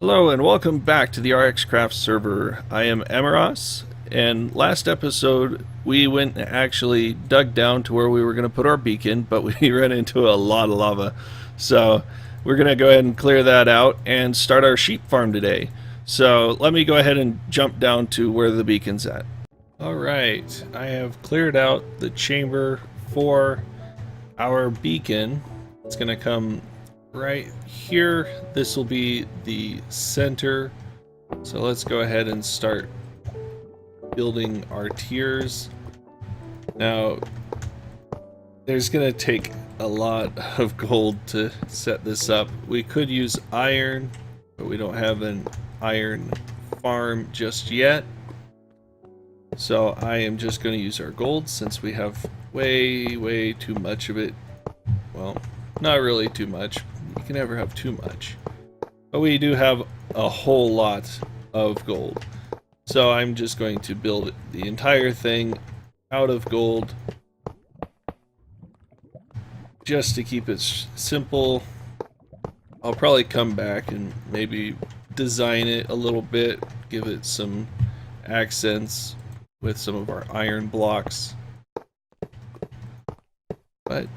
Hello and welcome back to the RxCraft server. I am Emeros, and last episode we went and actually dug down to where we were going to put our beacon, but we ran into a lot of lava. So we're going to go ahead and clear that out and start our sheep farm today. So let me go ahead and jump down to where the beacon's at. Alright, I have cleared out the chamber for our beacon. It's going to come right here. This will be the center. So let's go ahead and start building our tiers. Now, there's gonna take a lot of gold to set this up. We could use iron, but we don't have an iron farm just yet. So I am just gonna use our gold since we have way too much of it. Well, not really too much. You can never have too much. But we do have a whole lot of gold. So I'm just going to build the entire thing out of gold. Just to keep it simple. I'll probably come back and maybe design it a little bit. Give it some accents with some of our iron blocks. But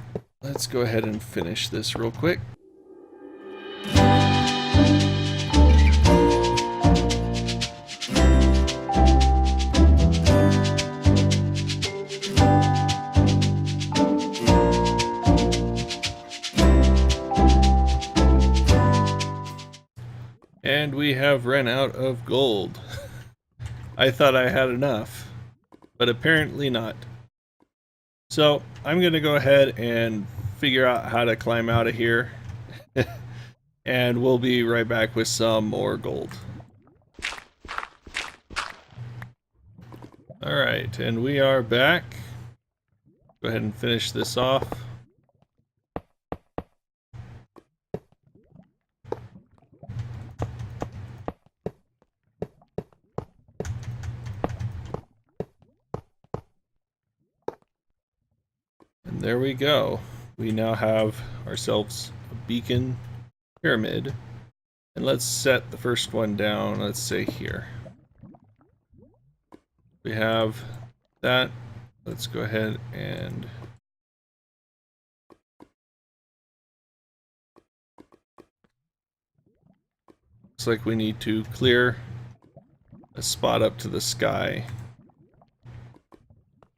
let's go ahead and finish this real quick. And we have run out of gold. I thought I had enough, but apparently not. So I'm gonna go ahead and figure out how to climb out of here. And we'll be right back with some more gold. Alright, and we are back. Go ahead and finish this off. And there we go. We now have ourselves a beacon pyramid, and let's set the first one down, let's say here. We have that. Let's go ahead and looks like we need to clear a spot up to the sky,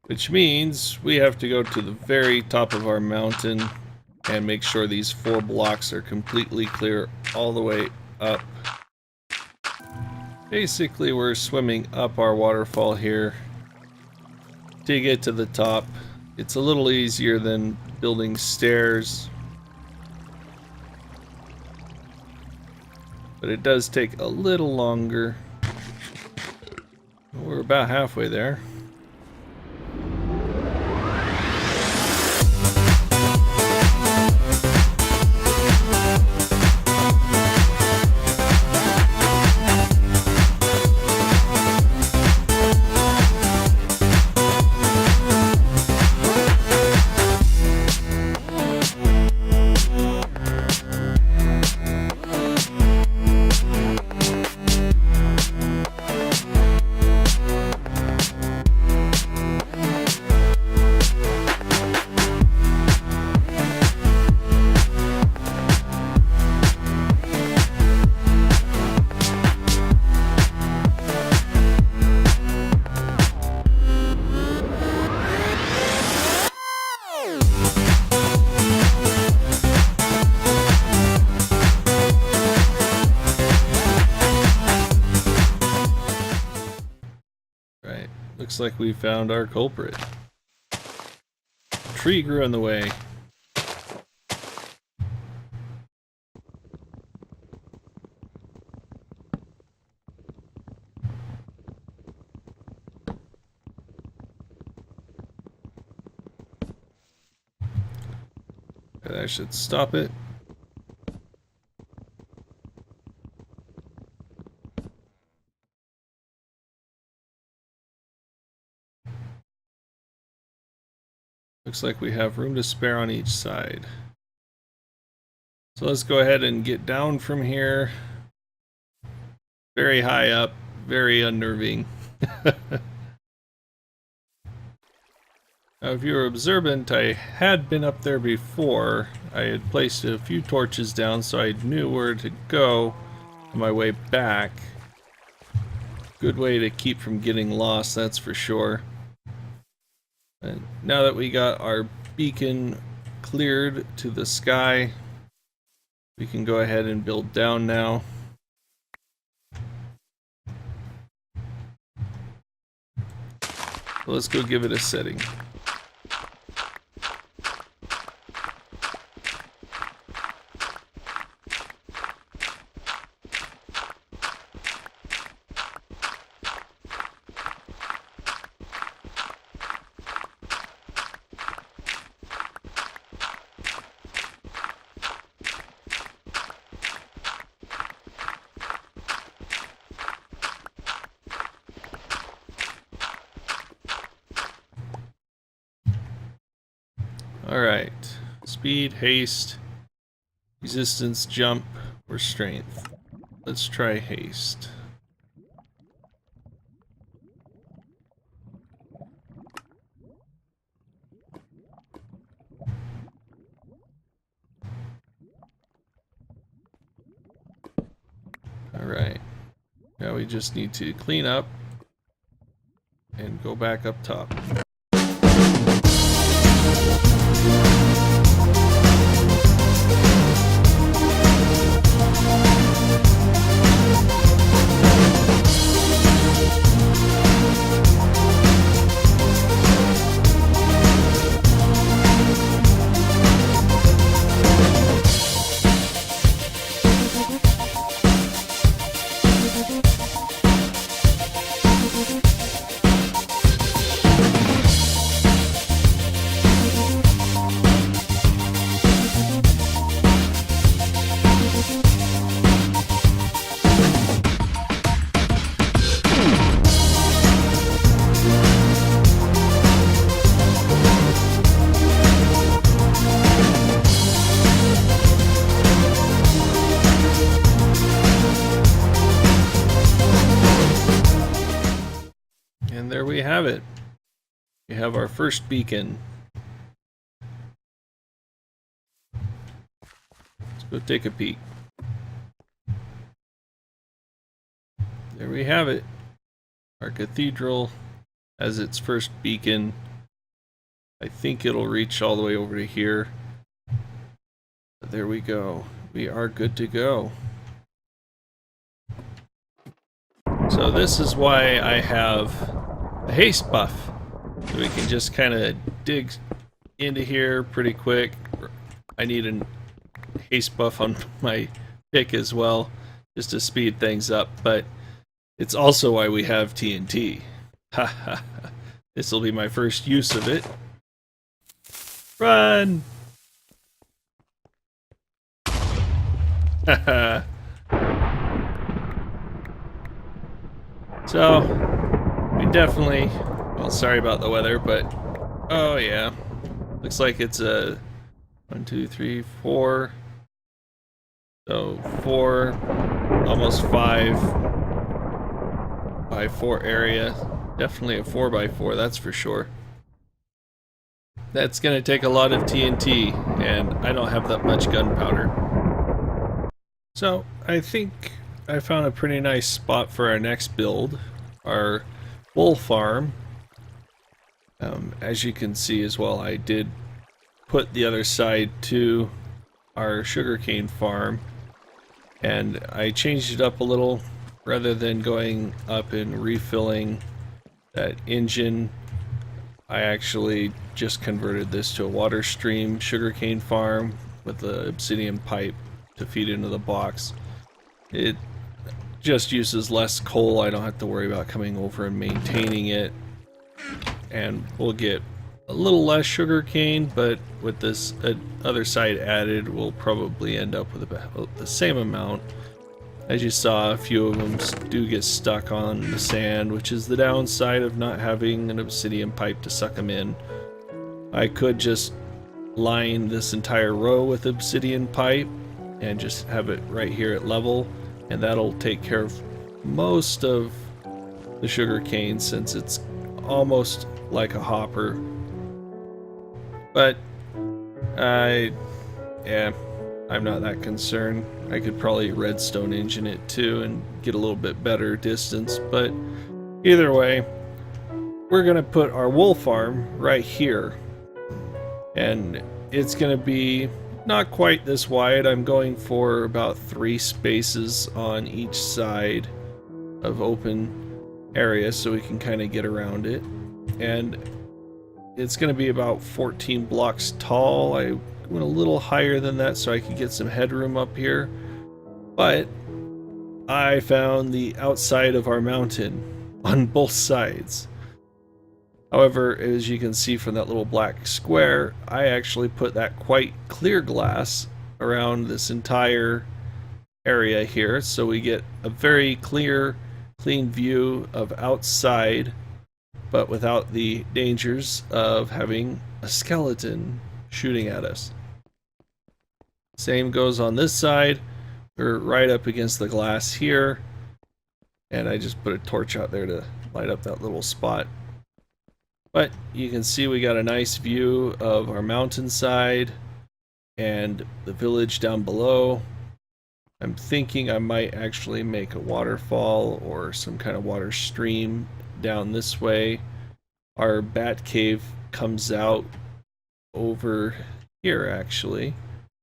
which means we have to go to the very top of our mountain and make sure these 4 blocks are completely clear all the way up. Basically, we're swimming up our waterfall here to get to the top. It's a little easier than building stairs, but it does take a little longer. We're about halfway there. Looks like we found our culprit. Tree grew in the way. That should stop it. Looks like we have room to spare on each side. So let's go ahead and get down from here. very high up, very unnerving. Now, if you were observant, I had been up there before. I had placed a few torches down so I knew where to go on my way back. Good way to keep from getting lost, that's for sure. And now that we got our beacon cleared to the sky, we can go ahead and build down now. So let's go give it a setting. Alright, speed, haste, resistance, jump, or strength. Let's try haste. Alright, now we just need to clean up and go back up top. And there we have it. We have our first beacon. Let's go take a peek. There we have it. Our cathedral has its first beacon. I think it'll reach all the way over to here. But there we go. We are good to go. So this is why I have a haste buff. So we can just kind of dig into here pretty quick. I need a haste buff on my pick as well, just to speed things up, but it's also why we have TNT. Haha. This will be my first use of it. Run! Haha. So, we definitely, well, sorry about the weather, but, oh yeah, looks like it's a 1, 2, 3, 4, so 4, almost 5 by 4 area, definitely a 4 by 4, that's for sure. That's gonna take a lot of TNT, and I don't have that much gunpowder. So, I think I found a pretty nice spot for our next build, our wool farm. As you can see as well, I did put the other side to our sugarcane farm, and I changed it up a little. Rather than going up and refilling that engine, I actually just converted this to a water stream sugarcane farm with the obsidian pipe to feed into the box. It just uses less coal. I don't have to worry about coming over and maintaining it, and we'll get a little less sugar cane, but with this other side added, we'll probably end up with about the same amount. As you saw, a few of them do get stuck on the sand, which is the downside of not having an obsidian pipe to suck them in. I could just line this entire row with obsidian pipe and just have it right here at level, and that'll take care of most of the sugar cane since it's almost like a hopper. But yeah, I'm not that concerned. I could probably redstone engine it too and get a little bit better distance, but either way, we're gonna put our wool farm right here, and it's gonna be not quite this wide. I'm going for about 3 spaces on each side of open area so we can kind of get around it, and it's going to be about 14 blocks tall. I went a little higher than that so I could get some headroom up here, but I found the outside of our mountain on both sides. However, as you can see from that little black square, I actually put that quite clear glass around this entire area here, so we get a very clear, clean view of outside, but without the dangers of having a skeleton shooting at us. Same goes on this side. We're right up against the glass here, and I just put a torch out there to light up that little spot. But you can see we got a nice view of our mountainside and the village down below. I'm thinking I might actually make a waterfall or some kind of water stream down this way. Our bat cave comes out over here actually.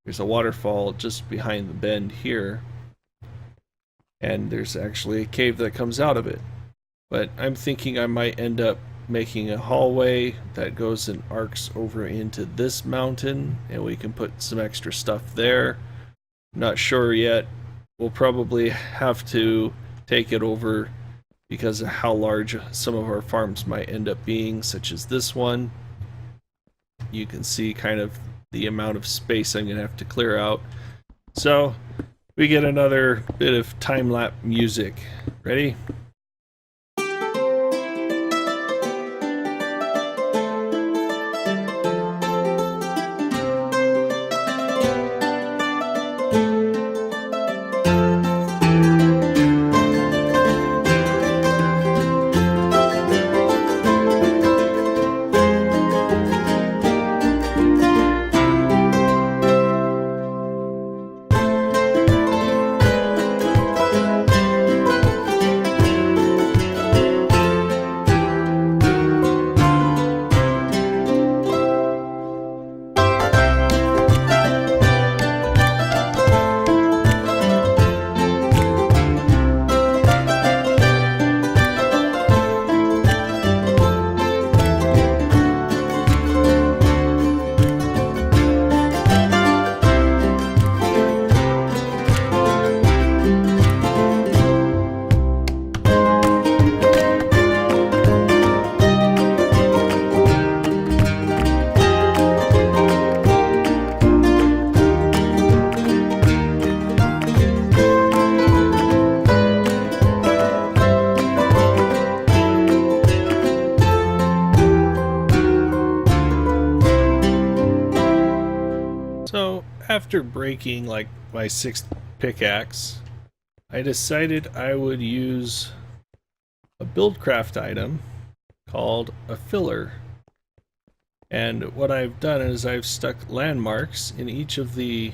There's a waterfall just behind the bend here, and there's actually a cave that comes out of it. But I'm thinking I might end up making a hallway that goes and arcs over into this mountain, and we can put some extra stuff there. Not sure yet. We'll probably have to take it over because of how large some of our farms might end up being, such as this one. You can see kind of the amount of space I'm going to have to clear out. So we get another bit of time-lapse music. Ready? After breaking like my 6th pickaxe, I decided I would use a Buildcraft item called a filler. And what I've done is I've stuck landmarks in each of the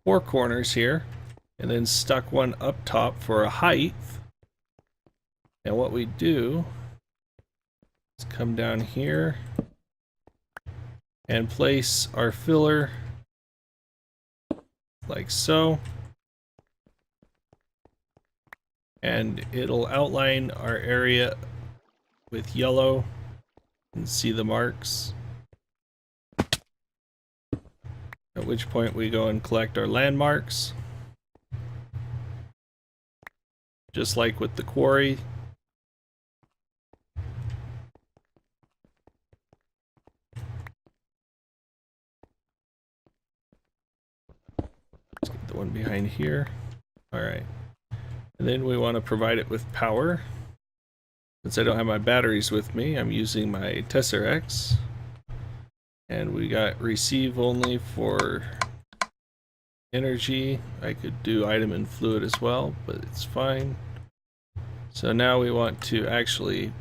4 corners here, and then stuck one up top for a height. And what we do is come down here and place our filler like so, and it'll outline our area with yellow and see the marks, at which point we go and collect our landmarks, just like with the quarry. Let's get the one behind here. Alright. And then we want to provide it with power. Since I don't have my batteries with me, I'm using my Tesserx. And we got receive only for energy. I could do item and fluid as well, but it's fine. So now we want to actually,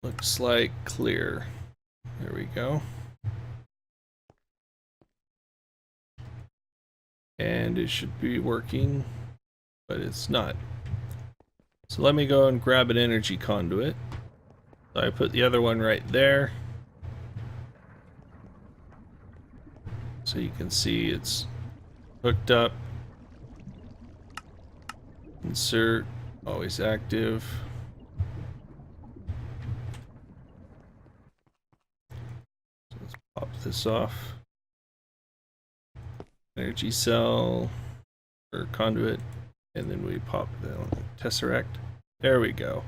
looks like clear. There we go. And it should be working, but it's not. So let me go and grab an energy conduit. So I put the other one right there. So you can see it's hooked up. Insert, always active. So let's pop this off. Energy cell or conduit, and then we pop the tesseract. There we go.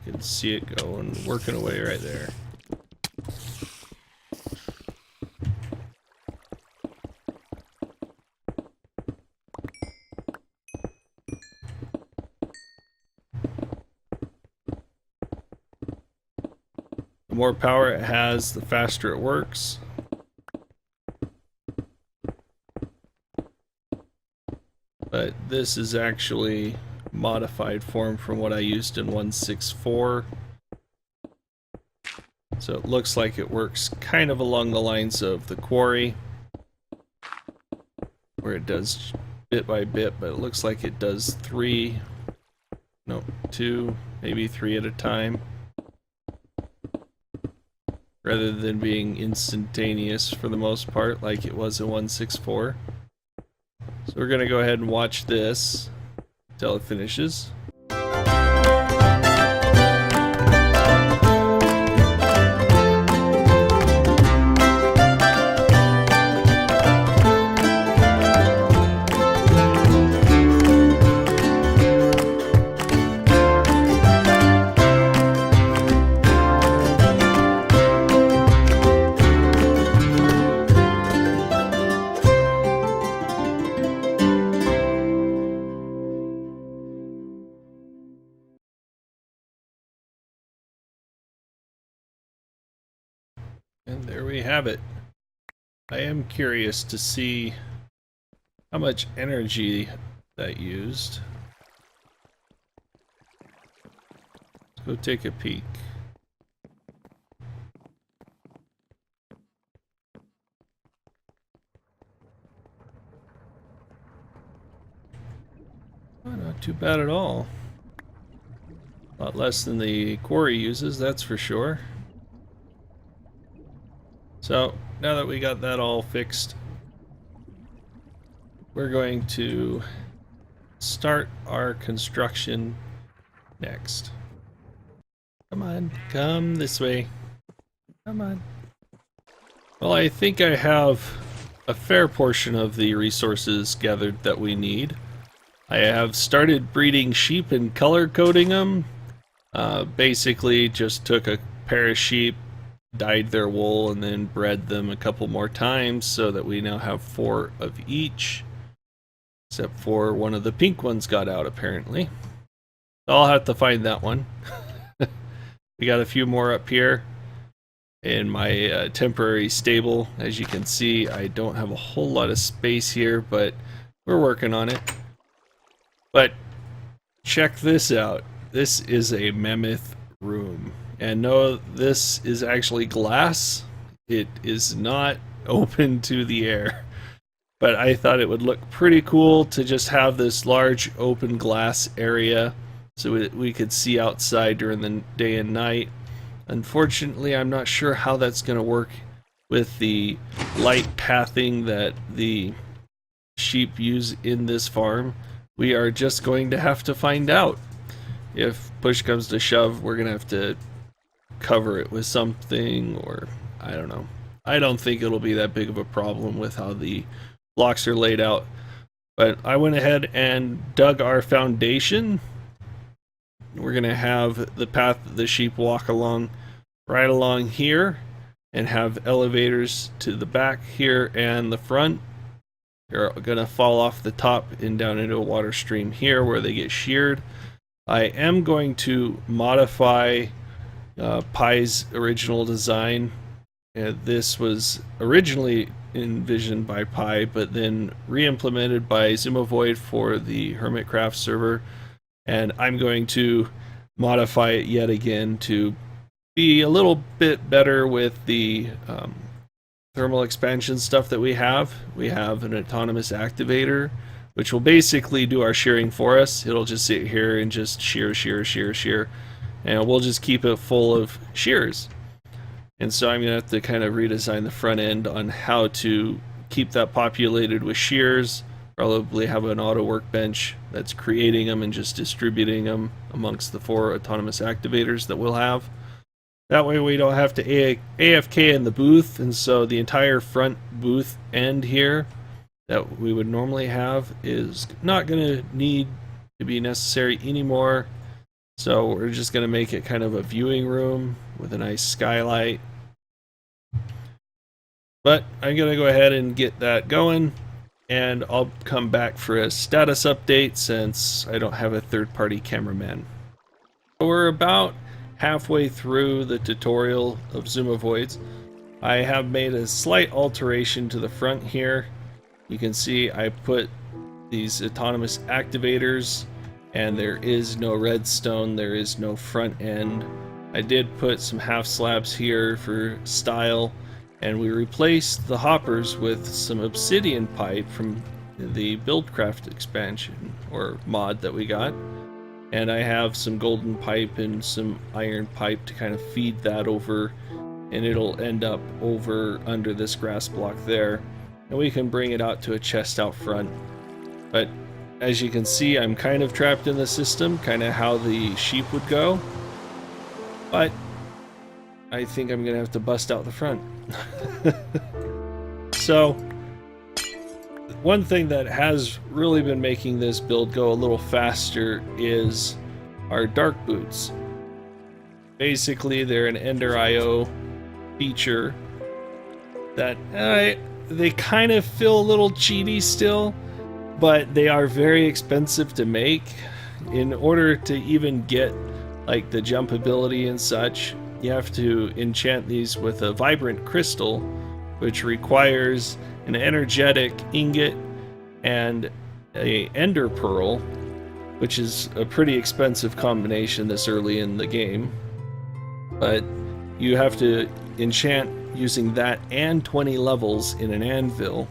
You can see it going, working away right there. The more power it has, the faster it works. But this is actually modified form from what I used in 1.6.4. So it looks like it works kind of along the lines of the quarry, where it does bit by bit, but it looks like it does two, maybe three at a time, rather than being instantaneous for the most part like it was in 1.6.4. So we're going to go ahead and watch this until it finishes. And there we have it. I am curious to see how much energy that used. Let's go take a peek. Oh, not too bad at all. A lot less than the quarry uses, that's for sure. So now that we got that all fixed, we're going to start our construction next. Come on, come this way. Come on. Well, I think I have a fair portion of the resources gathered that we need. I have started breeding sheep and color coding them. Basically just took a pair of sheep, dyed their wool, and then bred them a couple more times so that we now have 4 of each, except for one of the pink ones got out apparently. I'll have to find that one. We got a few more up here in my temporary stable. As you can see, I don't have a whole lot of space here, but we're working on it. But check this out. This is a mammoth room. And no, this is actually glass. It is not open to the air. But I thought it would look pretty cool to just have this large open glass area so we could see outside during the day and night. Unfortunately, I'm not sure how that's going to work with the light pathing that the sheep use in this farm. We are just going to have to find out. If push comes to shove, we're going to have to cover it with something, or I don't know. I don't think it'll be that big of a problem with how the blocks are laid out. But I went ahead and dug our foundation. We're going to have the path that the sheep walk along right along here, and have elevators to the back here and the front. They're going to fall off the top and down into a water stream here where they get sheared. I am going to modify Pi's original design. This was originally envisioned by Pi, but then re-implemented by Zoomovoid for the Hermitcraft server, and I'm going to modify it yet again to be a little bit better with the thermal expansion stuff that we have. We have an autonomous activator, which will basically do our shearing for us. It'll just sit here and just shear, and we'll just keep it full of shears. And so I'm going to have to kind of redesign the front end on how to keep that populated with shears. Probably have an auto workbench that's creating them and just distributing them amongst the 4 autonomous activators that we'll have. That way we don't have to AFK in the booth, and so the entire front booth end here that we would normally have is not going to need to be necessary anymore. So we're just going to make it kind of a viewing room with a nice skylight. But I'm going to go ahead and get that going, and I'll come back for a status update since I don't have a third-party cameraman. We're about halfway through the tutorial of Zoomovoids. I have made a slight alteration to the front here. You can see I put these autonomous activators, and there is no redstone, there is no front end. I did put some half slabs here for style, and we replaced the hoppers with some obsidian pipe from the Buildcraft expansion or mod that we got. And I have some golden pipe and some iron pipe to kind of feed that over, and it'll end up over under this grass block there, and we can bring it out to a chest out front. But as you can see, I'm kind of trapped in the system, kind of how the sheep would go, but I think I'm gonna have to bust out the front. So one thing that has really been making this build go a little faster is our dark boots. Basically, they're an EnderIO feature that they kind of feel a little cheaty still, but they are very expensive to make. In order to even get like the jump ability and such, you have to enchant these with a vibrant crystal, which requires an energetic ingot and a ender pearl, which is a pretty expensive combination this early in the game. But you have to enchant using that and 20 levels in an anvil,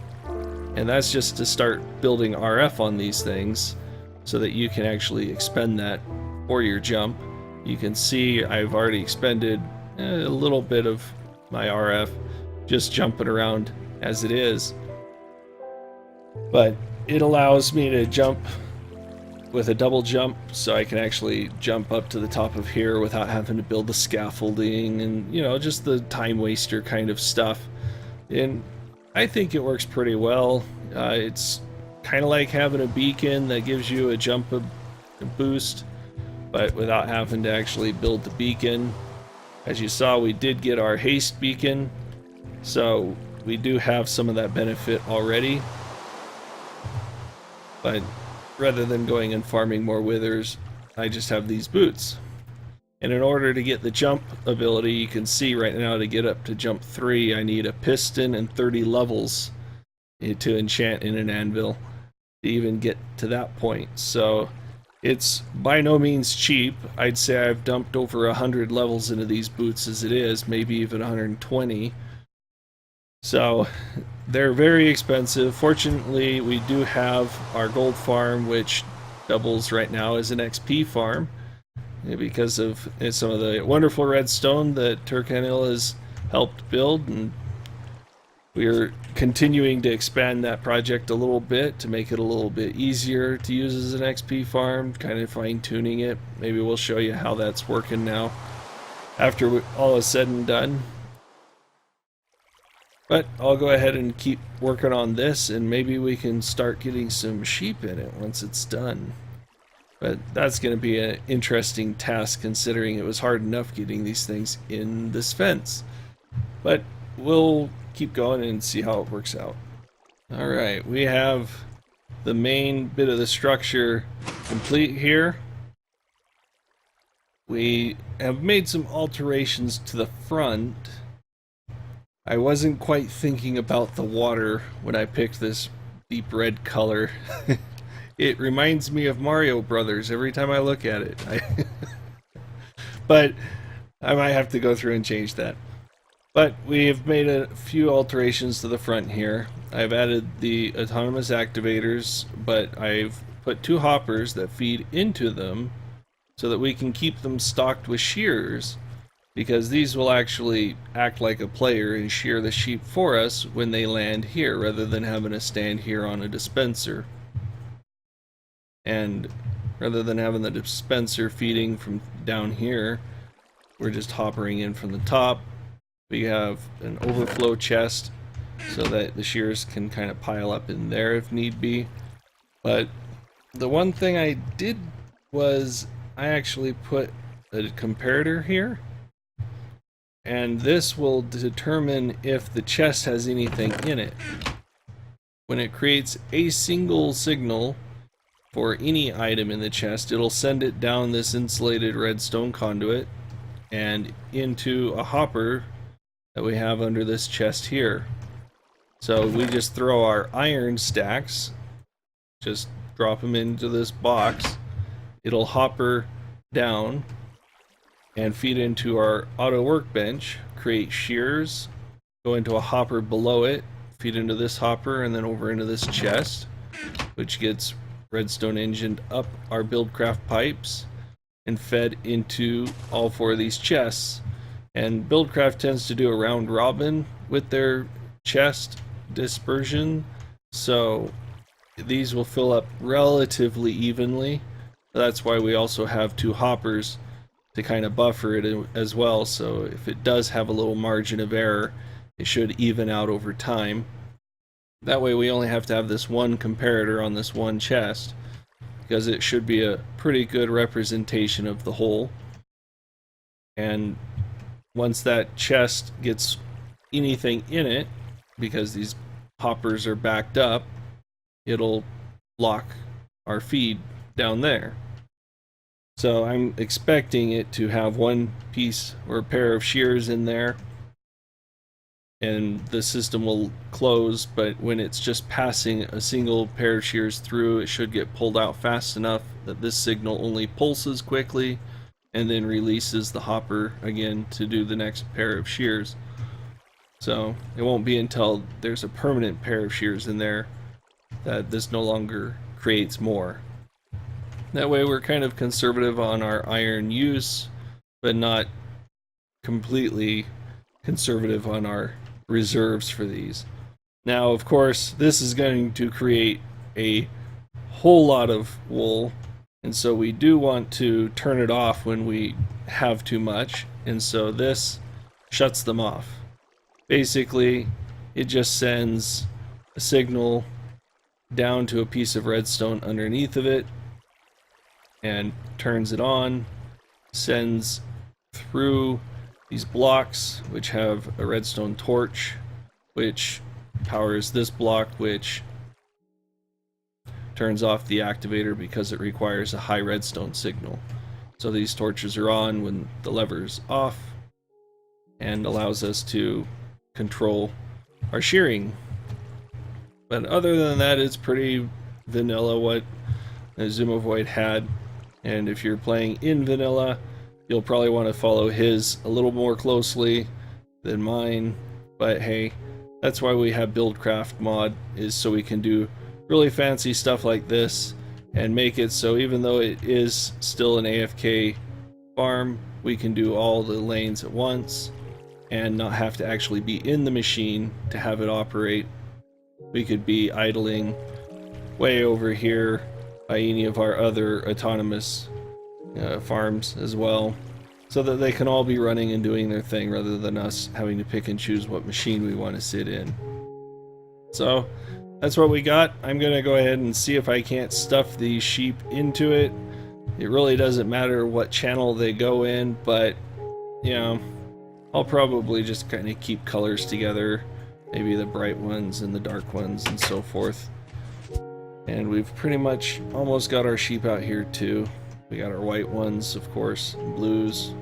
and that's just to start building RF on these things so that you can actually expend that for your jump. You can see I've already expended a little bit of my RF just jumping around as it is, but it allows me to jump with a double jump, so I can actually jump up to the top of here without having to build the scaffolding and, you know, just the time waster kind of stuff. And I think it works pretty well. It's kind of like having a beacon that gives you a jump boost, but without having to actually build the beacon. As you saw, we did get our haste beacon, so we do have some of that benefit already. But rather than going and farming more withers, I just have these boots. And in order to get the jump ability, you can see right now to get up to jump 3, I need a piston and 30 levels to enchant in an anvil to even get to that point. So it's by no means cheap. I'd say I've dumped over 100 levels into these boots as it is, maybe even 120. So they're very expensive. Fortunately, we do have our gold farm, which doubles right now as an XP farm because of some of the wonderful redstone that Turkanil has helped build, and we're continuing to expand that project a little bit to make it a little bit easier to use as an XP farm, kind of fine-tuning it. Maybe we'll show you how that's working now after all is said and done. But I'll go ahead and keep working on this, and maybe we can start getting some sheep in it once it's done. But that's going to be an interesting task, considering it was hard enough getting these things in this fence. But we'll keep going and see how it works out. Alright, we have the main bit of the structure complete here. we have made some alterations to the front. I wasn't quite thinking about the water when I picked this deep red color. It reminds me of Mario Brothers every time I look at it. But I might have to go through and change that. But we have made a few alterations to the front here. I've added the autonomous activators, but I've put 2 hoppers that feed into them so that we can keep them stocked with shears, because these will actually act like a player and shear the sheep for us when they land here, rather than having to stand here on a dispenser. And rather than having the dispenser feeding from down here, we're just hoppering in from the top. We have an overflow chest so that the shears can kind of pile up in there if need be. But the one thing I did was I actually put a comparator here, and this will determine if the chest has anything in it. When it creates a single signal for any item in the chest, it'll send it down this insulated redstone conduit and into a hopper that we have under this chest here. So we just throw our iron stacks, just drop them into this box. It'll hopper down and feed into our auto workbench, create shears, go into a hopper below it, feed into this hopper, and then over into this chest, which gets redstone engined up our Buildcraft pipes and fed into all 4 of these chests. And Buildcraft tends to do a round robin with their chest dispersion, so these will fill up relatively evenly. That's why we also have 2 hoppers to kind of buffer it as well, so if it does have a little margin of error, it should even out over time. That way we only have to have this one comparator on this one chest, because it should be a pretty good representation of the whole. And once that chest gets anything in it, because these hoppers are backed up, it'll lock our feed down there. So I'm expecting it to have one piece or a pair of shears in there, and the system will close, but when it's just passing a single pair of shears through, it should get pulled out fast enough that this signal only pulses quickly and then releases the hopper again to do the next pair of shears. So it won't be until there's a permanent pair of shears in there that this no longer creates more. That way we're kind of conservative on our iron use, but not completely conservative on our reserves for these. Now, of course, this is going to create a whole lot of wool, and so we do want to turn it off when we have too much, and so this shuts them off. Basically, it just sends a signal down to a piece of redstone underneath of it and turns it on, sends through these blocks which have a redstone torch which powers this block, which turns off the activator because it requires a high redstone signal. So these torches are on when the lever's off and allows us to control our shearing. But other than that, it's pretty vanilla what Zumavoid had, and if you're playing in vanilla, you'll probably want to follow his a little more closely than mine. But hey, that's why we have Buildcraft mod, is so we can do really fancy stuff like this and make it so even though it is still an AFK farm, we can do all the lanes at once and not have to actually be in the machine to have it operate. We could be idling way over here by any of our other autonomous farms as well, so that they can all be running and doing their thing rather than us having to pick and choose what machine we want to sit in. So that's what we got. I'm gonna go ahead and see if I can't stuff these sheep into it. It really doesn't matter what channel they go in, but you know, I'll probably just kind of keep colors together, maybe the bright ones and the dark ones and so forth. And we've pretty much almost got our sheep out here too. We got our white ones, of course, blues,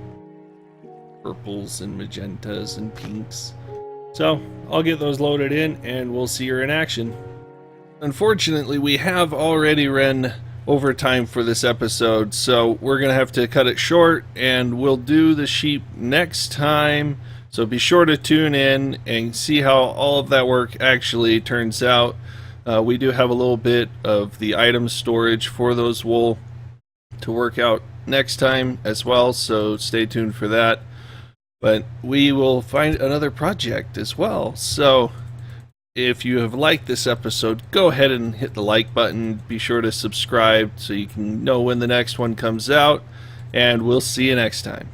purples, and magentas, and pinks. So I'll get those loaded in, and we'll see her in action. Unfortunately, we have already run overtime for this episode, so we're going to have to cut it short, and we'll do the sheep next time. So be sure to tune in and see how all of that work actually turns out. We do have a little bit of the item storage for those wool to work out next time as well, so stay tuned for that. But we will find another project as well. So if you have liked this episode, go ahead and hit the like button. Be sure to subscribe so you can know when the next one comes out, and we'll see you next time.